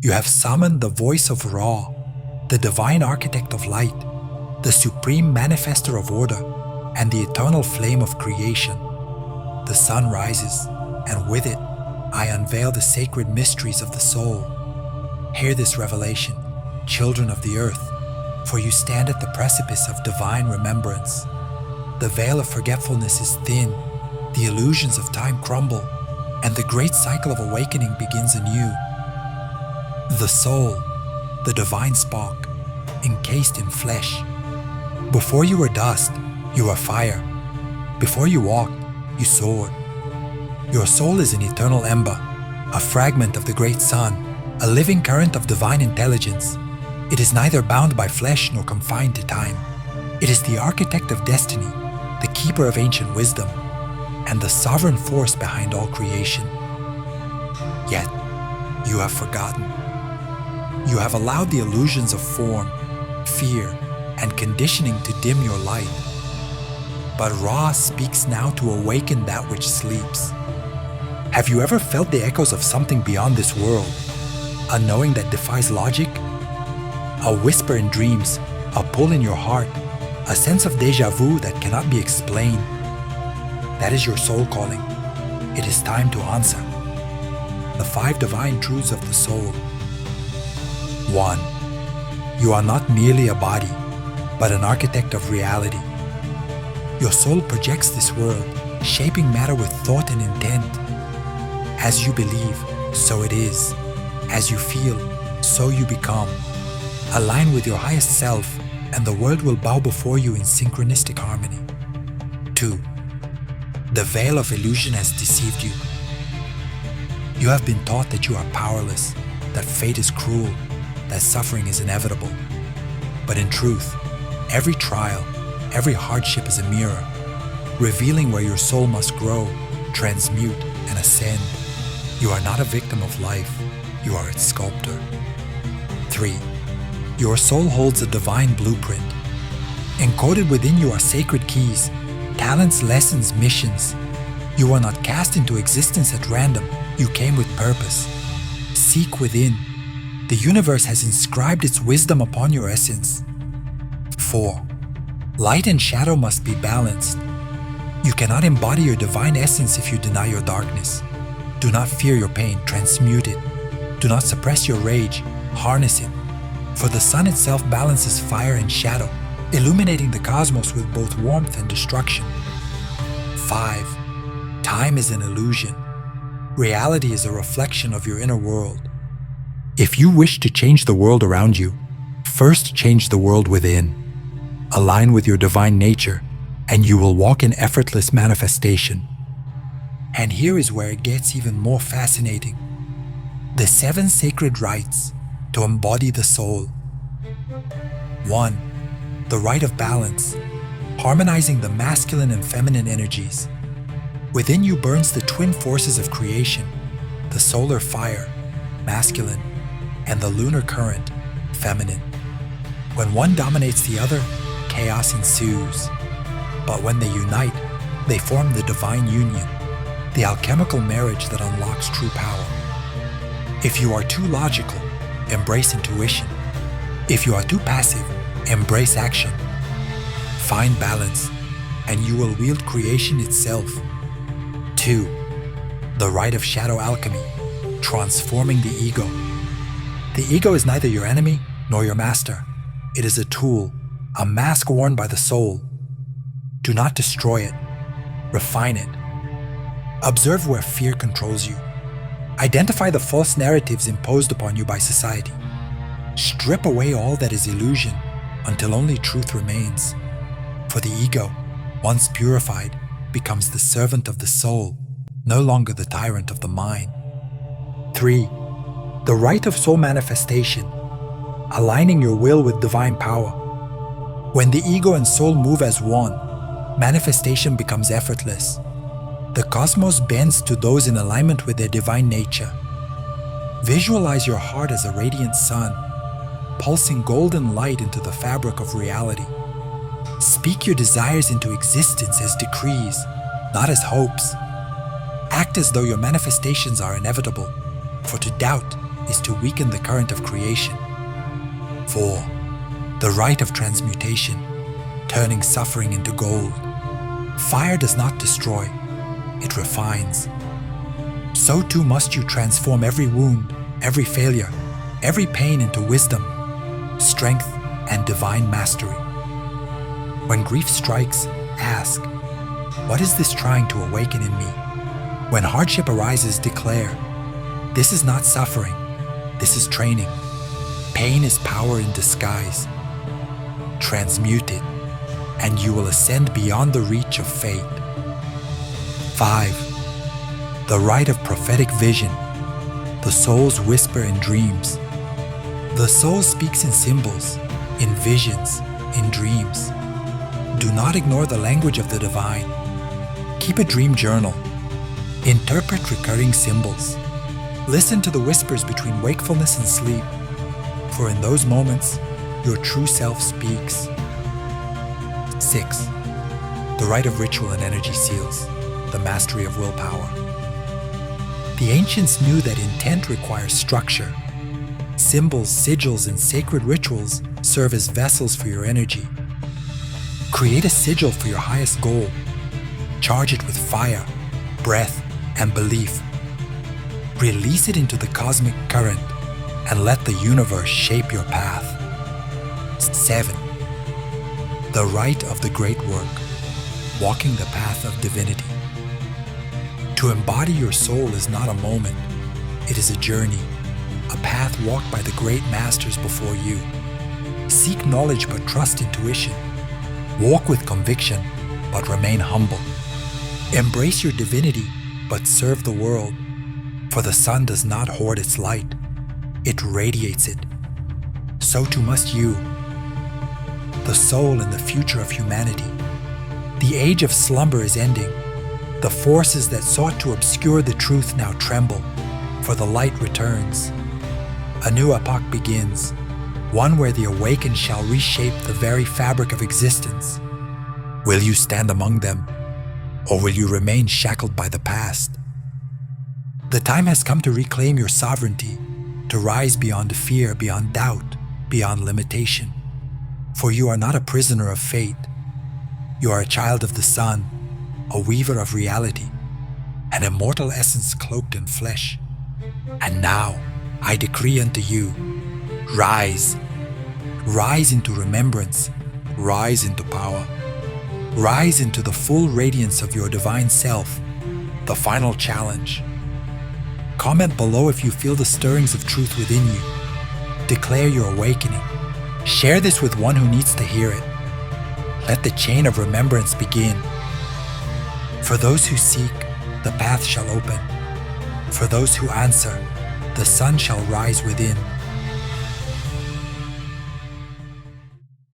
You have summoned the voice of Ra, the divine architect of light, the supreme manifester of order, and the eternal flame of creation. The sun rises, and with it, I unveil the sacred mysteries of the soul. Hear this revelation, children of the earth, for you stand at the precipice of divine remembrance. The veil of forgetfulness is thin, the illusions of time crumble, and the great cycle of awakening begins anew. The soul, the divine spark, encased in flesh. Before you were dust, you are fire. Before you walked, you soared. Your soul is an eternal ember, a fragment of the great sun, a living current of divine intelligence. It is neither bound by flesh nor confined to time. It is the architect of destiny, the keeper of ancient wisdom, and the sovereign force behind all creation. Yet, you have forgotten. You have allowed the illusions of form, fear, and conditioning to dim your light. But Ra speaks now to awaken that which sleeps. Have you ever felt the echoes of something beyond this world? A knowing that defies logic? A whisper in dreams, a pull in your heart, a sense of déjà vu that cannot be explained. That is your soul calling. It is time to answer. The 5 divine truths of the soul. 1. You are not merely a body, but an architect of reality. Your soul projects this world, shaping matter with thought and intent. As you believe, so it is. As you feel, so you become. Align with your highest self, and the world will bow before you in synchronistic harmony. 2. The veil of illusion has deceived you. You have been taught that you are powerless, that fate is cruel, that suffering is inevitable. But in truth, every trial, every hardship is a mirror, revealing where your soul must grow, transmute, and ascend. You are not a victim of life, you are its sculptor. 3. Your soul holds a divine blueprint. Encoded within you are sacred keys, talents, lessons, missions. You are not cast into existence at random, you came with purpose. Seek within. The universe has inscribed its wisdom upon your essence. 4. Light and shadow must be balanced. You cannot embody your divine essence if you deny your darkness. Do not fear your pain, transmute it. Do not suppress your rage, harness it. For the sun itself balances fire and shadow, illuminating the cosmos with both warmth and destruction. 5. Time is an illusion. Reality is a reflection of your inner world. If you wish to change the world around you, first change the world within. Align with your divine nature, and you will walk in effortless manifestation. And here is where it gets even more fascinating. The 7 sacred rites to embody the soul. 1. The rite of balance, harmonizing the masculine and feminine energies. Within you burns the twin forces of creation, the solar fire, masculine, and the lunar current, feminine. When one dominates the other, chaos ensues. But when they unite, they form the divine union, the alchemical marriage that unlocks true power. If you are too logical, embrace intuition. If you are too passive, embrace action. Find balance, and you will wield creation itself. 2. The rite of shadow alchemy, transforming the ego. The ego is neither your enemy nor your master. It is a tool, a mask worn by the soul. Do not destroy it. Refine it. Observe where fear controls you. Identify the false narratives imposed upon you by society. Strip away all that is illusion until only truth remains. For the ego, once purified, becomes the servant of the soul, no longer the tyrant of the mind. 3. The rite of soul manifestation, aligning your will with divine power. When the ego and soul move as one, manifestation becomes effortless. The cosmos bends to those in alignment with their divine nature. Visualize your heart as a radiant sun, pulsing golden light into the fabric of reality. Speak your desires into existence as decrees, not as hopes. Act as though your manifestations are inevitable, for to doubt is to weaken the current of creation. 4. The rite of transmutation, turning suffering into gold. Fire does not destroy, it refines. So too must you transform every wound, every failure, every pain into wisdom, strength, and divine mastery. When grief strikes, ask, what is this trying to awaken in me? When hardship arises, declare, this is not suffering, this is training. Pain is power in disguise. Transmute it, and you will ascend beyond the reach of fate. 5. The rite of prophetic vision, the soul's whisper in dreams. The soul speaks in symbols, in visions, in dreams. Do not ignore the language of the divine. Keep a dream journal. Interpret recurring symbols. Listen to the whispers between wakefulness and sleep, for in those moments, your true self speaks. 6. The rite of ritual and energy seals, the mastery of willpower. The ancients knew that intent requires structure. Symbols, sigils, and sacred rituals serve as vessels for your energy. Create a sigil for your highest goal. Charge it with fire, breath, and belief. Release it into the cosmic current and let the universe shape your path. 7. The rite of the great work, walking the path of divinity. To embody your soul is not a moment, it is a journey, a path walked by the great masters before you. Seek knowledge but trust intuition. Walk with conviction but remain humble. Embrace your divinity but serve the world, for the sun does not hoard its light, it radiates it. So too must you. The soul and the future of humanity. The age of slumber is ending. The forces that sought to obscure the truth now tremble, for the light returns. A new epoch begins, one where the awakened shall reshape the very fabric of existence. Will you stand among them, or will you remain shackled by the past? The time has come to reclaim your sovereignty, to rise beyond fear, beyond doubt, beyond limitation. For you are not a prisoner of fate. You are a child of the sun, a weaver of reality, an immortal essence cloaked in flesh. And now I decree unto you, rise. Rise into remembrance, rise into power. Rise into the full radiance of your divine self, the final challenge. Comment below if you feel the stirrings of truth within you. Declare your awakening. Share this with one who needs to hear it. Let the chain of remembrance begin. For those who seek, the path shall open. For those who answer, the sun shall rise within.